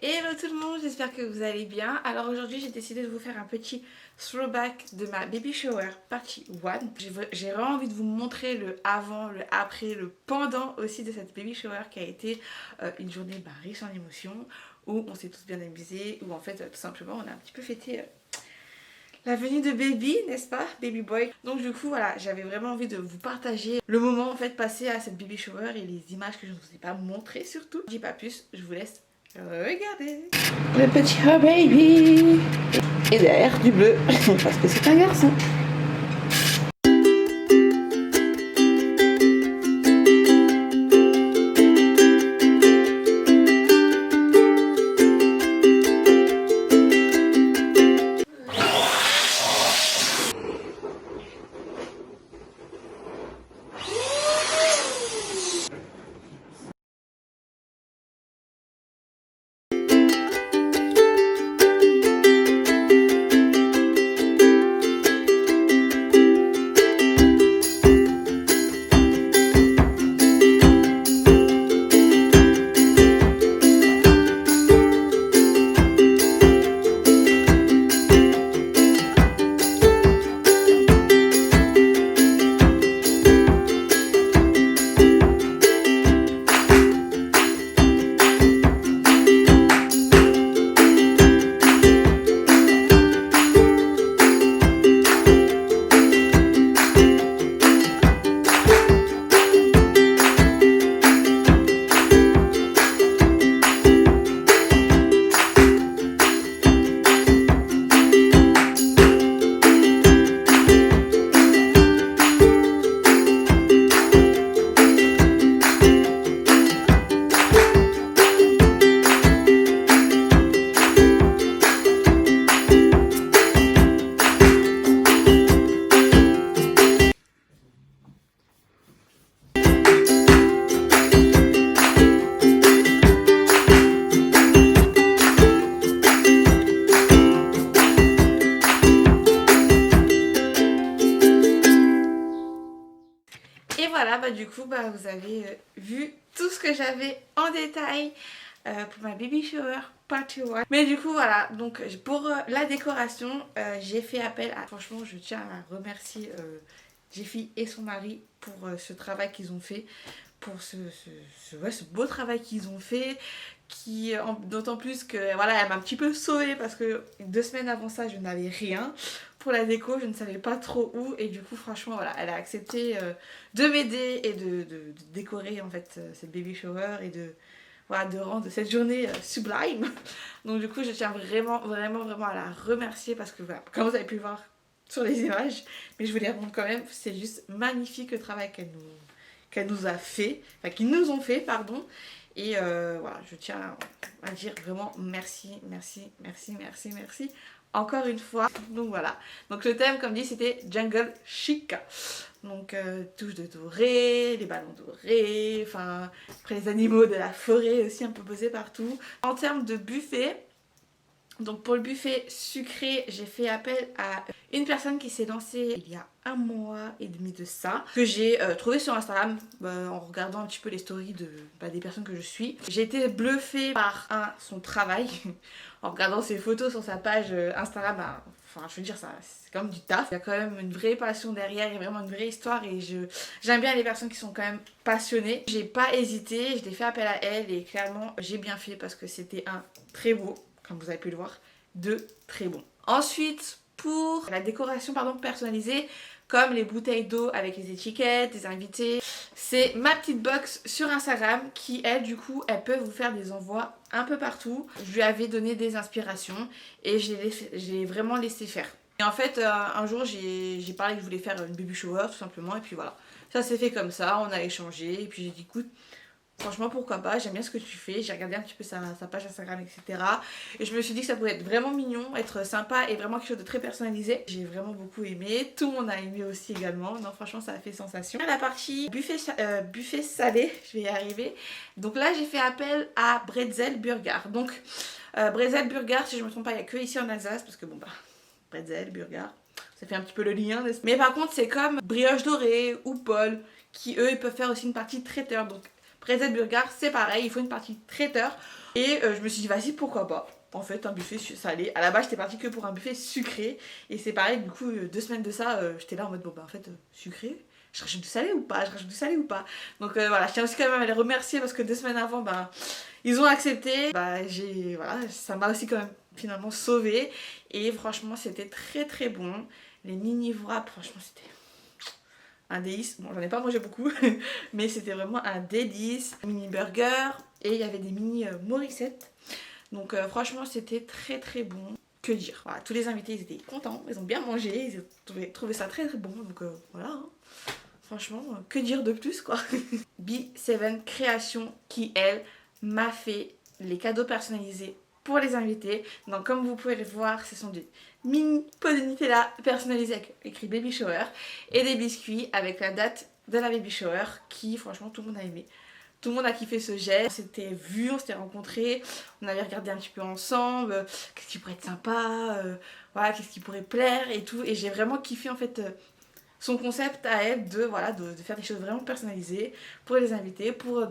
Hello tout le monde, j'espère que vous allez bien. Alors aujourd'hui j'ai décidé de vous faire un petit throwback de ma baby shower partie 1. J'ai vraiment envie de vous montrer le avant, le après, le pendant aussi de cette baby shower qui a été une journée riche en émotions, où on s'est tous bien amusés, où en fait tout simplement on a un petit peu fêté la venue de baby, n'est-ce pas, baby boy. Donc du coup voilà, j'avais vraiment envie de vous partager le moment en fait passé à cette baby shower et les images que je ne vous ai pas montrées surtout. Je dis pas plus, je vous laisse regardez. Le petit oh baby. Et derrière du bleu parce que c'est un garçon. Et voilà, du coup, vous avez vu tout ce que j'avais en détail pour ma baby shower party 1. Mais du coup, voilà, donc pour la décoration, j'ai fait appel à... Franchement, je tiens à remercier Jeffy et son mari pour ce travail qu'ils ont fait, pour ce beau travail qu'ils ont fait, d'autant plus que voilà, elle m'a un petit peu sauvée parce que 2 semaines avant ça, je n'avais rien pour la déco, je ne savais pas trop où, et du coup franchement voilà, elle a accepté de m'aider et de décorer en fait cette baby shower et voilà, de rendre cette journée sublime. Donc du coup je tiens vraiment à la remercier parce que voilà, comme vous avez pu le voir sur les images, mais je vous les remontre quand même, c'est juste magnifique le travail qu'elle nous a fait, enfin qu'ils nous ont fait, pardon. Et voilà, je tiens à dire vraiment merci encore une fois. Donc voilà, donc le thème comme dit c'était jungle chic, donc touche de doré, les ballons dorés, enfin après les animaux de la forêt aussi un peu posés partout. En termes de buffet, donc pour le buffet sucré, j'ai fait appel à une personne qui s'est lancée il y a 1 mois et demi de ça, que j'ai trouvé sur Instagram en regardant un petit peu les stories des personnes que je suis. J'ai été bluffée par son travail en regardant ses photos sur sa page Instagram. Enfin, je veux dire, ça, c'est comme du taf. Il y a quand même une vraie passion derrière, il y a vraiment une vraie histoire et j'aime bien les personnes qui sont quand même passionnées. J'ai pas hésité, je l'ai fait appel à elle et clairement j'ai bien fait parce que c'était un très beau, comme vous avez pu le voir, de très bon. Ensuite, pour la décoration personnalisée, comme les bouteilles d'eau avec les étiquettes, des invités, c'est ma petite box sur Instagram qui, elle, du coup, elle peut vous faire des envois un peu partout. Je lui avais donné des inspirations et je l'ai vraiment laissé faire. Et en fait, un jour, j'ai parlé que je voulais faire une baby shower, tout simplement, et puis voilà. Ça s'est fait comme ça, on a échangé, et puis j'ai dit, écoute, franchement pourquoi pas, j'aime bien ce que tu fais, j'ai regardé un petit peu sa page Instagram etc. Et je me suis dit que ça pourrait être vraiment mignon, être sympa et vraiment quelque chose de très personnalisé. J'ai vraiment beaucoup aimé, tout le monde a aimé aussi également, non franchement ça a fait sensation. La partie buffet salé, je vais y arriver. Donc là j'ai fait appel à Bretzel Burger. Donc Bretzel Burger, si je me trompe pas, il n'y a que ici en Alsace parce que bon Bretzel Burger, ça fait un petit peu le lien. Mais par contre c'est comme Brioche Dorée ou Paul qui eux ils peuvent faire aussi une partie traiteur. Donc Bretzel Burger, c'est pareil, il faut une partie traiteur. Et je me suis dit, vas-y, pourquoi pas. En fait, un buffet salé. À la base, j'étais partie que pour un buffet sucré. Et c'est pareil, du coup, 2 semaines de ça, j'étais là en mode, bon, bah en fait, sucré, je rajoute du salé ou pas? Je rajoute du salé ou pas? Donc voilà, je tiens aussi quand même à les remercier parce que 2 semaines avant, bah, ils ont accepté. Bah, voilà, ça m'a aussi quand même finalement sauvée. Et franchement, c'était très très bon. Les mini wraps, franchement, c'était un délice. Bon, j'en ai pas mangé beaucoup, mais c'était vraiment un délice. Mini burger et il y avait des mini Morissette. Donc franchement, c'était très très bon. Que dire, voilà, tous les invités ils étaient contents, ils ont bien mangé, ils ont trouvé ça très très bon. Donc voilà, hein. Franchement, que dire de plus quoi. B7 Création qui elle m'a fait les cadeaux personnalisés pour les invités. Donc comme vous pouvez le voir, ce sont des mini pots de Nutella personnalisés avec écrit baby shower et des biscuits avec la date de la baby shower qui franchement tout le monde a aimé. Tout le monde a kiffé ce geste, on s'était vu, on s'était rencontrés, on avait regardé un petit peu ensemble, qu'est-ce qui pourrait être sympa, voilà, qu'est-ce qui pourrait plaire et tout. Et j'ai vraiment kiffé en fait son concept à elle de, voilà, de faire des choses vraiment personnalisées pour les invités, pour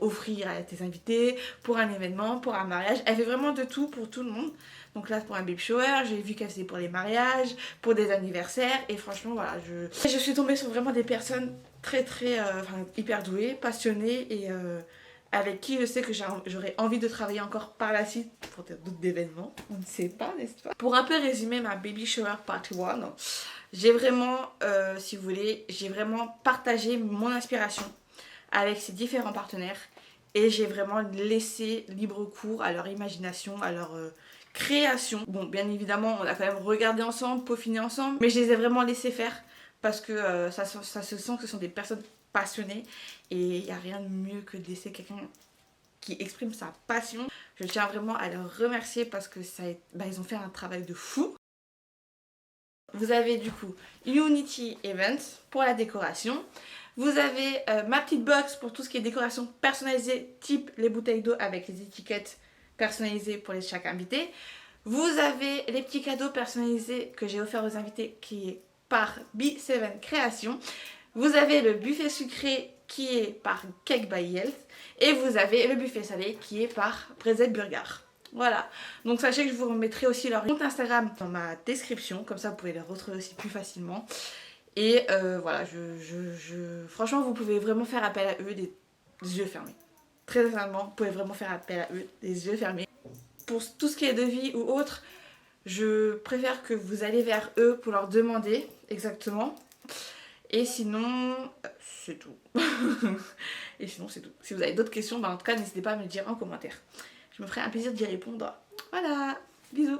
offrir à tes invités, pour un événement, pour un mariage. Elle fait vraiment de tout pour tout le monde. Donc là, pour un baby shower, j'ai vu qu'elle faisait pour les mariages, pour des anniversaires. Et franchement, voilà, je suis tombée sur vraiment des personnes très, très, hyper douées, passionnées et avec qui je sais que j'aurais envie de travailler encore par la suite pour d'autres événements. On ne sait pas, n'est-ce pas? Pour un peu résumer ma baby shower part 1, j'ai vraiment, si vous voulez, j'ai vraiment partagé mon inspiration avec ces différents partenaires et j'ai vraiment laissé libre cours à leur imagination, à leur création. Bon, bien évidemment, on a quand même regardé ensemble, peaufiné ensemble, mais je les ai vraiment laissés faire parce que ça se sent que ce sont des personnes passionnées et il n'y a rien de mieux que de laisser quelqu'un qui exprime sa passion. Je tiens vraiment à leur remercier parce que ils ont fait un travail de fou. Vous avez du coup Unity Events pour la décoration. Vous avez ma petite box pour tout ce qui est décoration personnalisée, type les bouteilles d'eau avec les étiquettes personnalisées pour chaque invité. Vous avez les petits cadeaux personnalisés que j'ai offerts aux invités qui est par B7 Création. Vous avez le buffet sucré qui est par Cake by Health. Et vous avez le buffet salé qui est par Bretzel Burger. Voilà, donc sachez que je vous remettrai aussi leur compte Instagram dans ma description, comme ça vous pouvez les retrouver aussi plus facilement. Et voilà, franchement vous pouvez vraiment faire appel à eux des yeux fermés. Très sincèrement, vous pouvez vraiment faire appel à eux des yeux fermés. Pour tout ce qui est devis ou autre, je préfère que vous allez vers eux pour leur demander exactement. Et sinon, c'est tout. Et sinon, c'est tout. Si vous avez d'autres questions, en tout cas, n'hésitez pas à me le dire en commentaire. Je me ferai un plaisir d'y répondre. Voilà, bisous.